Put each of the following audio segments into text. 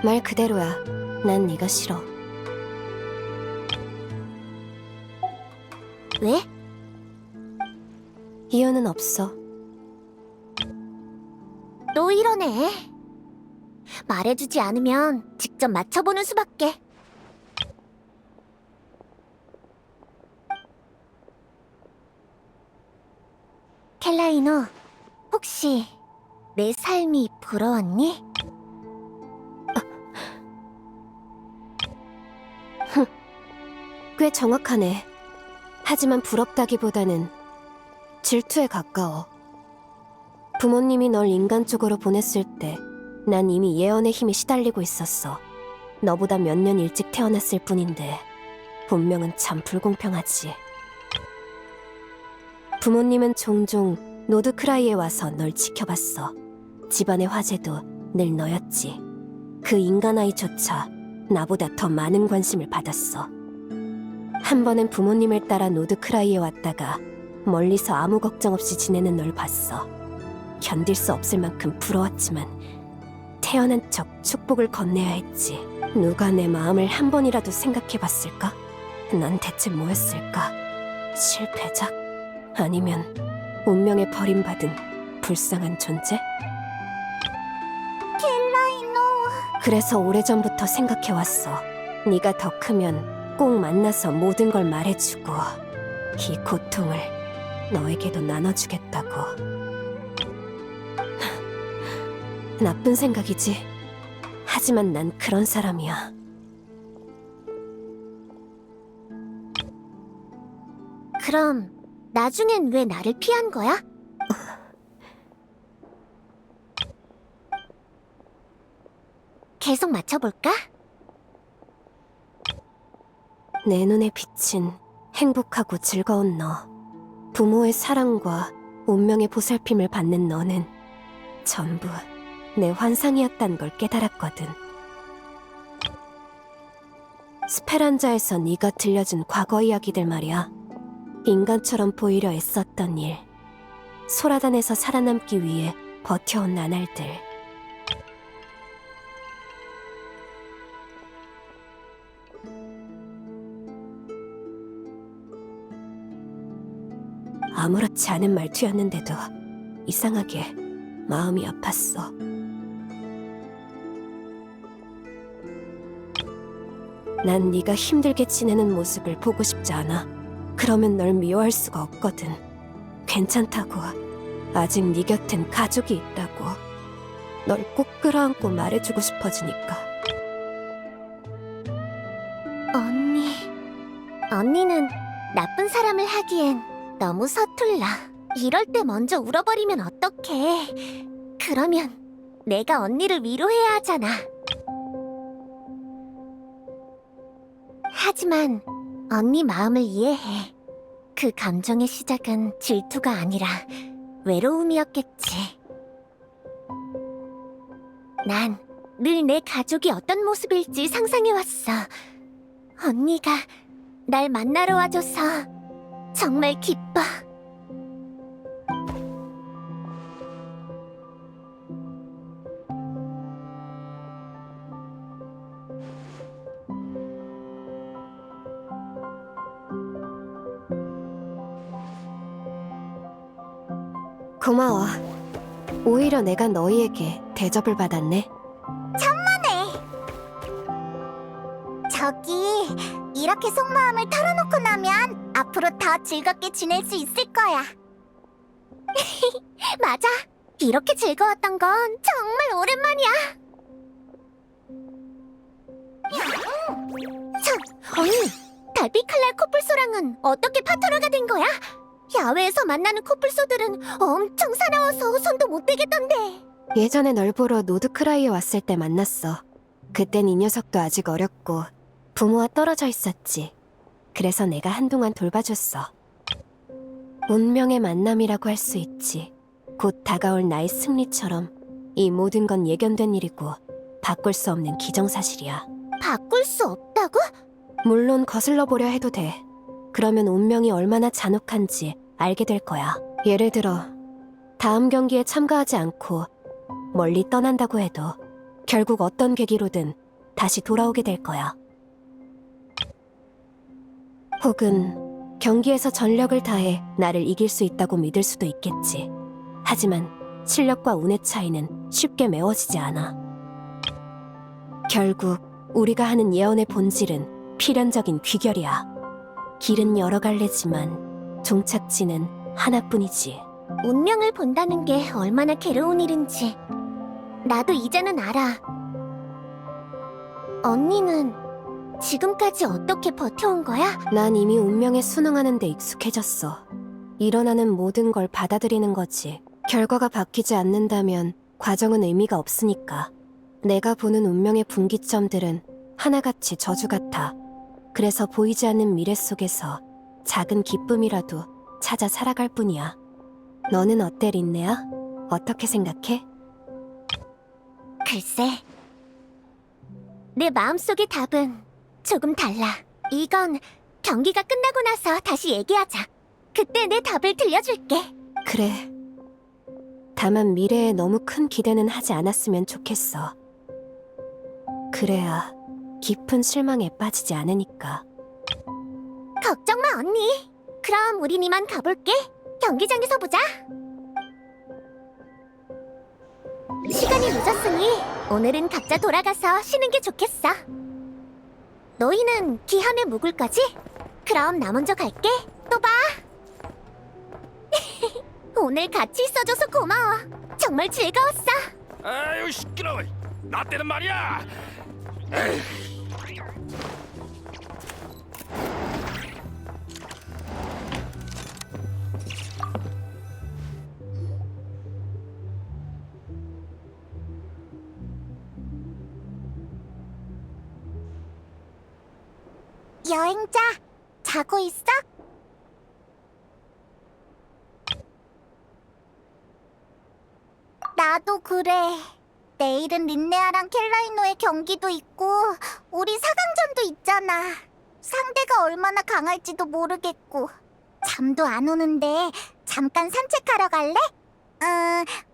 말 그대로야. 난 네가 싫어. 왜? 이유는 없어. 또 이러네. 말해주지 않으면 직접 맞춰보는 수밖에. 켈라이노, 혹시 내 삶이 부러웠니? 꽤 정확하네. 하지만 부럽다기보다는 질투에 가까워. 부모님이 널 인간 쪽으로 보냈을 때 난 이미 예언의 힘에 시달리고 있었어. 너보다 몇 년 일찍 태어났을 뿐인데 운명은 참 불공평하지. 부모님은 종종 노드크라이에 와서 널 지켜봤어. 집안의 화제도 늘 너였지. 그 인간 아이조차 나보다 더 많은 관심을 받았어. 한 번은 부모님을 따라 노드크라이에 왔다가 멀리서 아무 걱정 없이 지내는 널 봤어. 견딜 수 없을 만큼 부러웠지만 태어난 척 축복을 건네야 했지. 누가 내 마음을 한 번이라도 생각해봤을까? 난 대체 뭐였을까? 실패자? 아니면 운명에 버림받은 불쌍한 존재? 켈라이노. 그래서 오래전부터 생각해왔어. 네가 더 크면 꼭 만나서 모든 걸 말해주고 이 고통을 너에게도 나눠주겠다고. 나쁜 생각이지. 하지만 난 그런 사람이야. 그럼 나중엔 왜 나를 피한 거야? 계속 맞춰볼까? 내 눈에 비친 행복하고 즐거운 너. 부모의 사랑과 운명의 보살핌을 받는 너는 전부 내 환상이었단 걸 깨달았거든. 스페란자에서 네가 들려준 과거 이야기들 말이야. 인간처럼 보이려 애썼던 일, 소라단에서 살아남기 위해 버텨온 나날들. 아무렇지 않은 말투였는데도 이상하게 마음이 아팠어. 난 네가 힘들게 지내는 모습을 보고 싶지 않아. 그러면 널 미워할 수가 없거든. 괜찮다고. 아직 네 곁엔 가족이 있다고. 널 꼭 끌어안고 말해주고 싶어지니까. 언니는 나쁜 사람을 하기엔 너무 서툴러. 이럴 때 먼저 울어버리면 어떡해. 그러면 내가 언니를 위로해야 하잖아. 하지만 언니 마음을 이해해. 그 감정의 시작은 질투가 아니라 외로움이었겠지. 난 늘 내 가족이 어떤 모습일지 상상해왔어. 언니가 날 만나러 와줘서 정말 기뻐. 고마워. 오히려 내가 너희에게 대접을 받았네. 저기, 이렇게 속마음을 털어놓고 나면 앞으로 더 즐겁게 지낼 수 있을 거야. 맞아. 이렇게 즐거웠던 건 정말 오랜만이야. 언니, 달빛칼날 코뿔소랑은 어떻게 파트너가 된 거야? 야외에서 만나는 코뿔소들은 엄청 사나워서 손도 못 대겠던데. 예전에 널 보러 노드크라이에 왔을 때 만났어. 그땐 이 녀석도 아직 어렸고 부모와 떨어져 있었지. 그래서 내가 한동안 돌봐줬어. 운명의 만남이라고 할 수 있지. 곧 다가올 나의 승리처럼 이 모든 건 예견된 일이고 바꿀 수 없는 기정사실이야. 바꿀 수 없다고? 물론 거슬러 보려 해도 돼. 그러면 운명이 얼마나 잔혹한지 알게 될 거야. 예를 들어 다음 경기에 참가하지 않고 멀리 떠난다고 해도 결국 어떤 계기로든 다시 돌아오게 될 거야. 혹은 경기에서 전력을 다해 나를 이길 수 있다고 믿을 수도 있겠지. 하지만 실력과 운의 차이는 쉽게 메워지지 않아. 결국 우리가 하는 예언의 본질은 필연적인 귀결이야. 길은 여러 갈래지만 종착지는 하나뿐이지. 운명을 본다는 게 얼마나 괴로운 일인지 나도 이제는 알아. 언니는 지금까지 어떻게 버텨온 거야? 난 이미 운명에 순응하는 데 익숙해졌어. 일어나는 모든 걸 받아들이는 거지. 결과가 바뀌지 않는다면 과정은 의미가 없으니까. 내가 보는 운명의 분기점들은 하나같이 저주 같아. 그래서 보이지 않는 미래 속에서 작은 기쁨이라도 찾아 살아갈 뿐이야. 너는 어때, 린네야? 어떻게 생각해? 글쎄, 내 마음속의 답은 조금 달라. 이건 경기가 끝나고 나서 다시 얘기하자. 그때 내 답을 들려줄게. 그래. 다만 미래에 너무 큰 기대는 하지 않았으면 좋겠어. 그래야 깊은 실망에 빠지지 않으니까. 걱정 마, 언니. 그럼 우린 이만 가볼게. 경기장에서 보자. 시간이 늦었으니 오늘은 각자 돌아가서 쉬는 게 좋겠어. 너희는 기함에 묵을 거지? 그럼 나 먼저 갈게. 또 봐. 오늘 같이 있어줘서 고마워. 정말 즐거웠어. 아유 시끄러워. 나 때는 말이야. 에이. 여행자, 자고 있어? 나도 그래. 내일은 린네아랑 켈라이노의 경기도 있고 우리 4강전도 있잖아. 상대가 얼마나 강할지도 모르겠고 잠도 안 오는데 잠깐 산책하러 갈래?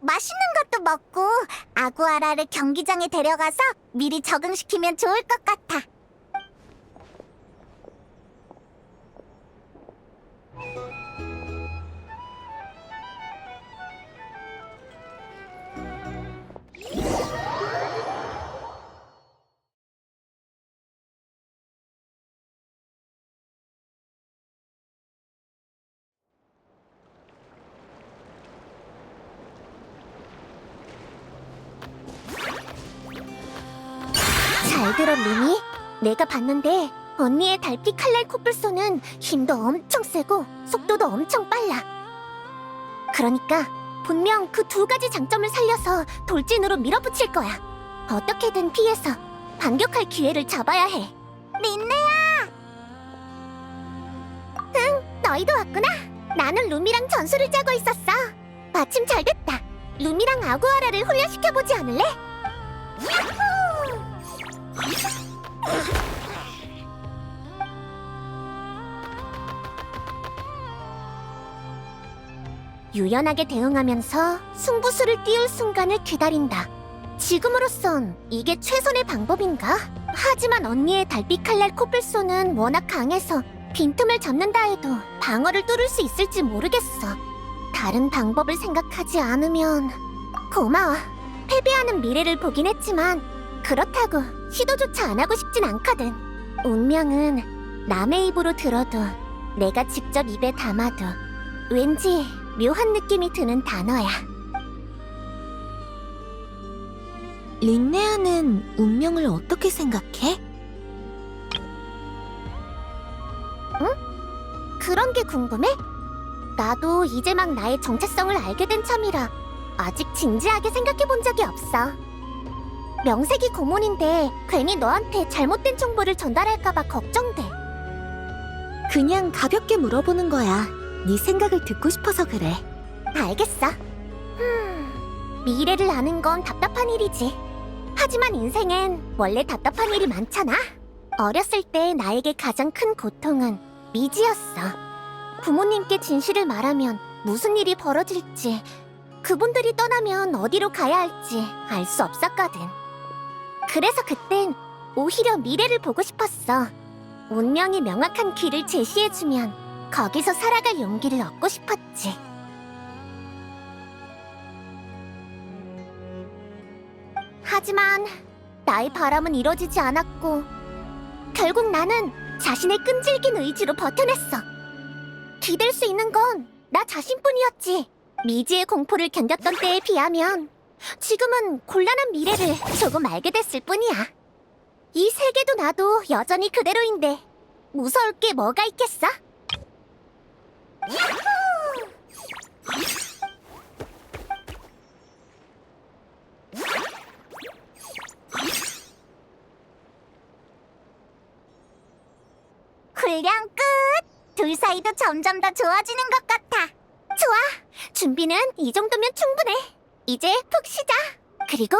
맛있는 것도 먹고 아구아라를 경기장에 데려가서 미리 적응시키면 좋을 것 같아. 잘 들어, 루미. 내가 봤는데 언니의 달빛 칼날 코뿔소는 힘도 엄청 세고 속도도 엄청 빨라. 그러니까 분명 그 두 가지 장점을 살려서 돌진으로 밀어붙일 거야. 어떻게든 피해서 반격할 기회를 잡아야 해. 린네야! 응, 너희도 왔구나. 나는 루미랑 전술을 짜고 있었어. 마침 잘 됐다. 루미랑 아구아라를 훈련시켜보지 않을래? 야호! 유연하게 대응하면서 승부수를 띄울 순간을 기다린다. 지금으로선 이게 최선의 방법인가? 하지만 언니의 달빛 칼날 코뿔소는 워낙 강해서 빈틈을 잡는다 해도 방어를 뚫을 수 있을지 모르겠어. 다른 방법을 생각하지 않으면... 고마워. 패배하는 미래를 보긴 했지만 그렇다고 시도조차 안 하고 싶진 않거든. 운명은 남의 입으로 들어도 내가 직접 입에 담아도 왠지 묘한 느낌이 드는 단어야. 린네아는 운명을 어떻게 생각해? 그런 게 궁금해? 나도 이제 막 나의 정체성을 알게 된 참이라 아직 진지하게 생각해 본 적이 없어. 명색이 고문인데 괜히 너한테 잘못된 정보를 전달할까봐 걱정돼. 그냥 가볍게 물어보는 거야. 네 생각을 듣고 싶어서 그래. 알겠어. 미래를 아는 건 답답한 일이지. 하지만 인생엔 원래 답답한 일이 많잖아. 어렸을 때 나에게 가장 큰 고통은 미지였어. 부모님께 진실을 말하면 무슨 일이 벌어질지, 그분들이 떠나면 어디로 가야 할지 알 수 없었거든. 그래서 그땐 오히려 미래를 보고 싶었어. 운명이 명확한 길을 제시해주면 거기서 살아갈 용기를 얻고 싶었지. 하지만 나의 바람은 이뤄지지 않았고 결국 나는 자신의 끈질긴 의지로 버텨냈어. 기댈 수 있는 건 나 자신뿐이었지. 미지의 공포를 견뎠던 때에 비하면 지금은 곤란한 미래를 조금 알게 됐을 뿐이야. 이 세계도 나도 여전히 그대로인데 무서울 게 뭐가 있겠어? 훈련 끝! 둘 사이도 점점 더 좋아지는 것 같아. 좋아! 준비는 이 정도면 충분해. 이제 푹 쉬자. 그리고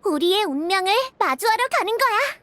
우리의 운명을 마주하러 가는 거야.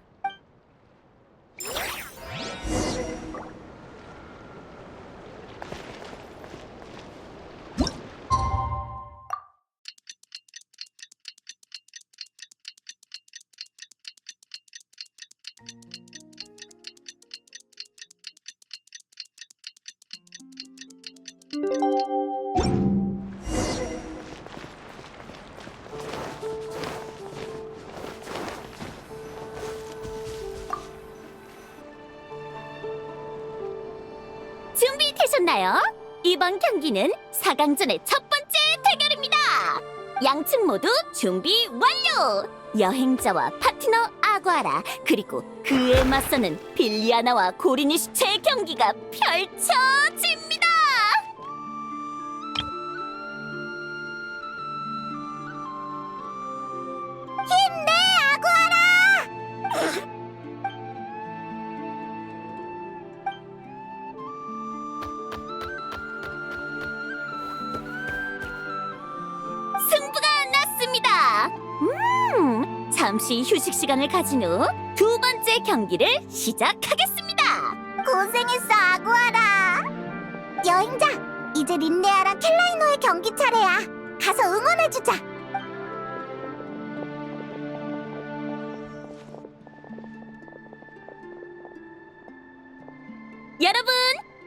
준비되셨나요? 이번 경기는 4강전의 첫 번째 대결입니다. 양측 모두 준비 완료! 여행자와 파트너 아구아라 그리고 그에 맞서는 빌리아나와 고리니슈체의 경기가 펼쳐집니다. 힘내 아구아라! 승부가 났습니다. 잠시 휴식 시간을 가진 후 두 번째 경기를 시작하겠습니다. 고생했어, 아구아라. 여행자, 이제 린네아랑 켈라이노의 경기 차례야. 가서 응원해주자. 여러분,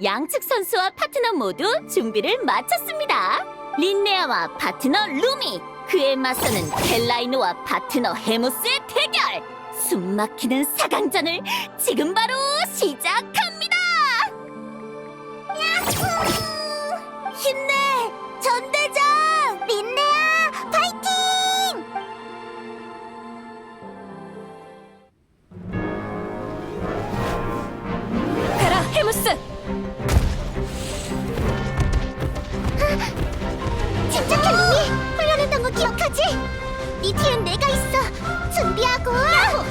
양측 선수와 파트너 모두 준비를 마쳤습니다. 린네아와 파트너 루미, 그에 맞서는 켈라이노와 파트너 헤모스의 대결! 숨막히는 4강전을 지금 바로 시작합니다! 야호! 힘내! 전대장! 린네아! 파이팅! 가라, 헤무스! 침착해, 루미! 훈련했던 거 기억하지? 네 뒤엔 내가 있어! 준비하고! 야호!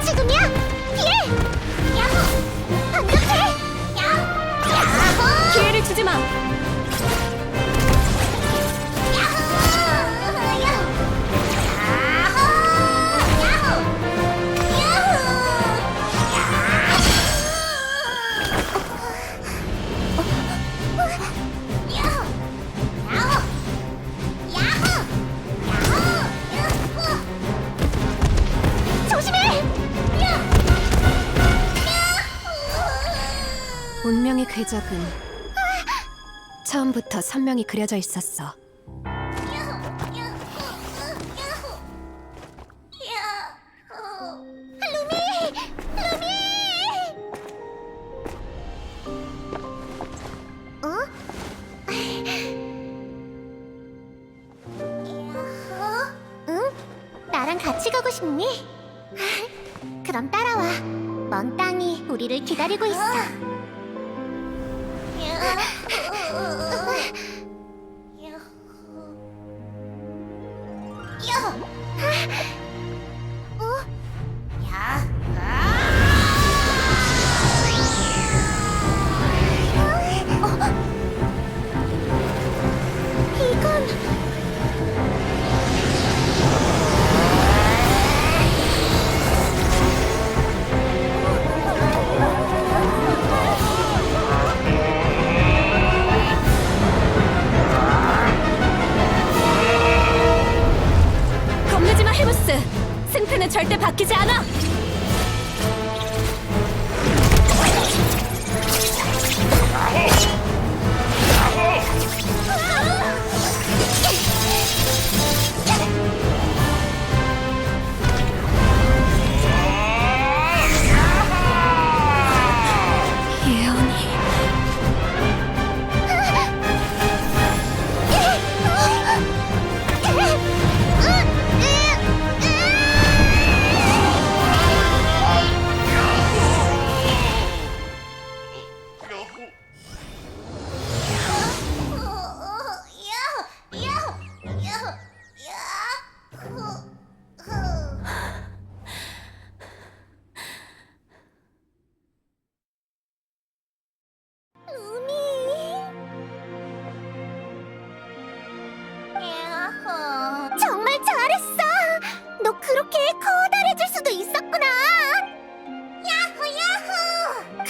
지금이야! 피해! 야호! 반격해! 야호! 기회를 주지 마! 운명의 궤적은 처음부터 선명히 그려져 있었어. 응? 나랑 같이 가고 싶니? 그럼 따라와. 먼 땅이 우리를 기다리고 있어. 이건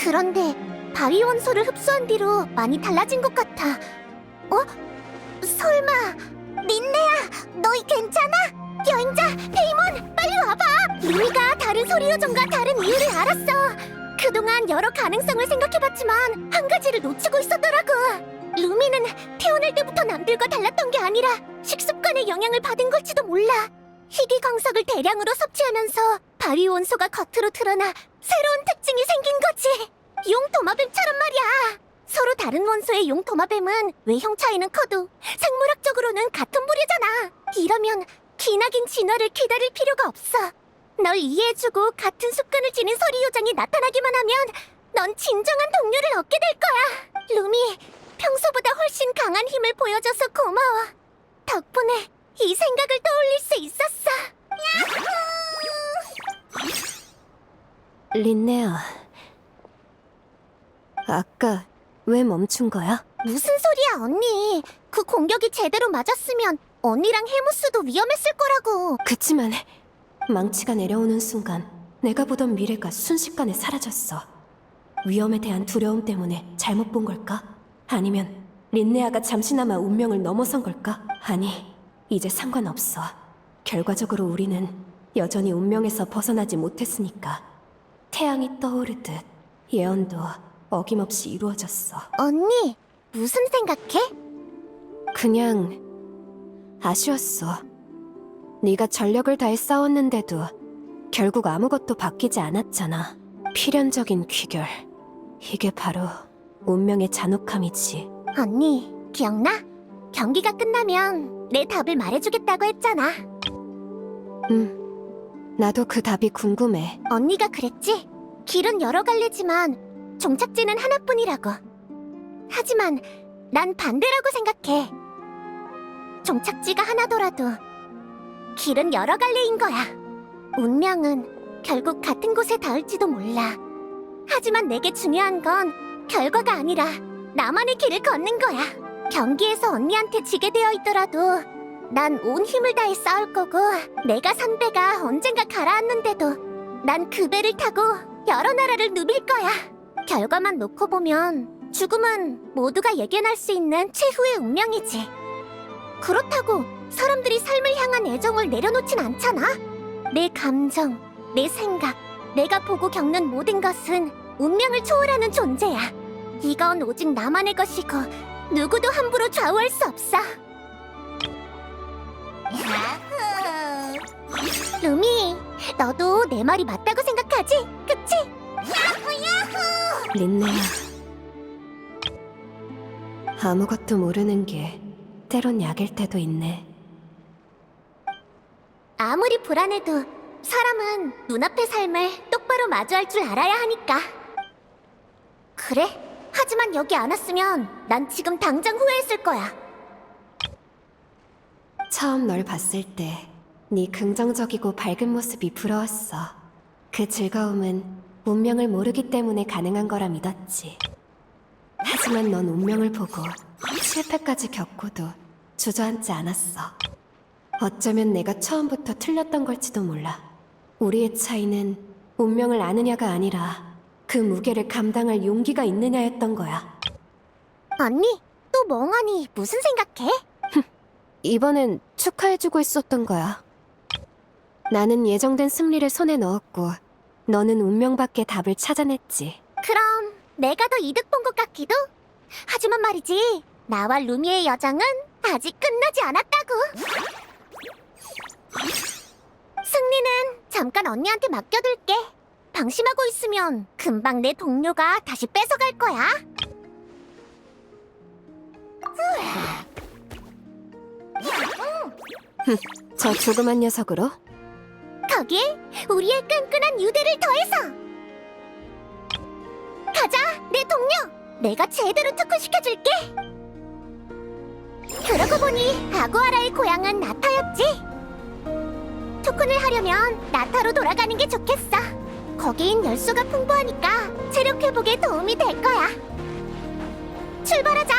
그런데 바위 원소를 흡수한 뒤로 많이 달라진 것 같아. 설마 린네야, 너희 괜찮아? 여행자 페이몬, 빨리 와봐. 루미가 다른 소리 요정과 다른 이유를 알았어. 그동안 여러 가능성을 생각해봤지만 한 가지를 놓치고 있었더라고. 루미는 태어날 때부터 남들과 달랐던 게 아니라 식습관의 영향을 받은 걸지도 몰라. 희귀광석을 대량으로 섭취하면서 바위 원소가 겉으로 드러나 새로운 특징이 생긴 거지. 용도마뱀처럼 말이야. 서로 다른 원소의 용도마뱀은 외형 차이는 커도 생물학적으로는 같은 부류잖아. 이러면 기나긴 진화를 기다릴 필요가 없어. 널 이해해주고 같은 습관을 지닌 서리 요정이 나타나기만 하면 넌 진정한 동료를 얻게 될 거야. 루미, 평소보다 훨씬 강한 힘을 보여줘서 고마워. 덕분에 이 생각을 떠올릴 수 있었어. 린네야, 아까 왜 멈춘 거야? 무슨 소리야, 언니. 그 공격이 제대로 맞았으면 언니랑 헤무스도 위험했을 거라고. 그치만 망치가 내려오는 순간 내가 보던 미래가 순식간에 사라졌어. 위험에 대한 두려움 때문에 잘못 본 걸까? 아니면 린네아가 잠시나마 운명을 넘어선 걸까? 아니, 이제 상관없어. 결과적으로 우리는 여전히 운명에서 벗어나지 못했으니까. 태양이 떠오르듯 예언도 어김없이 이루어졌어. 언니, 무슨 생각해? 그냥 아쉬웠어. 네가 전력을 다해 싸웠는데도 결국 아무것도 바뀌지 않았잖아. 필연적인 귀결. 이게 바로 운명의 잔혹함이지. 언니, 기억나? 경기가 끝나면 내 답을 말해주겠다고 했잖아. 나도 그 답이 궁금해. 언니가 그랬지? 길은 여러 갈래지만 종착지는 하나뿐이라고. 하지만 난 반대라고 생각해. 종착지가 하나더라도 길은 여러 갈래인 거야. 운명은 결국 같은 곳에 닿을지도 몰라. 하지만 내게 중요한 건 결과가 아니라 나만의 길을 걷는 거야. 경기에서 언니한테 지게 되어 있더라도 난 온 힘을 다해 싸울 거고, 내가 산 배가 언젠가 가라앉는데도 난 그 배를 타고 여러 나라를 누빌 거야. 결과만 놓고 보면 죽음은 모두가 예견할 수 있는 최후의 운명이지. 그렇다고 사람들이 삶을 향한 애정을 내려놓진 않잖아. 내 감정, 내 생각, 내가 보고 겪는 모든 것은 운명을 초월하는 존재야. 이건 오직 나만의 것이고 누구도 함부로 좌우할 수 없어. 루미, 너도 내 말이 맞다고 생각하지? 그치? 린네야, 아무것도 모르는 게 때론 약일 때도 있네. 아무리 불안해도 사람은 눈앞의 삶을 똑바로 마주할 줄 알아야 하니까. 그래? 하지만 여기 안 왔으면 난 지금 당장 후회했을 거야. 처음 널 봤을 때 네 긍정적이고 밝은 모습이 부러웠어. 그 즐거움은 운명을 모르기 때문에 가능한 거라 믿었지. 하지만 넌 운명을 보고 실패까지 겪고도 주저앉지 않았어. 어쩌면 내가 처음부터 틀렸던 걸지도 몰라. 우리의 차이는 운명을 아느냐가 아니라 그 무게를 감당할 용기가 있느냐였던 거야. 언니, 또 멍하니 무슨 생각해? 이번엔 축하해주고 있었던 거야. 나는 예정된 승리를 손에 넣었고 너는 운명 밖의 답을 찾아냈지. 그럼 내가 더 이득 본 것 같기도? 하지만 말이지, 나와 루미의 여정은 아직 끝나지 않았다고. 승리는 잠깐 언니한테 맡겨둘게. 방심하고 있으면 금방 내 동료가 다시 뺏어갈 거야. 저 조그만 녀석으로? 거기에 우리의 끈끈한 유대를 더해서 가자, 내 동료. 내가 제대로 특훈시켜줄게. 그러고 보니 아구아라의 고향은 나타였지. 특훈을 하려면 나타로 돌아가는 게 좋겠어. 거긴 열수가 풍부하니까 체력 회복에 도움이 될 거야. 출발하자.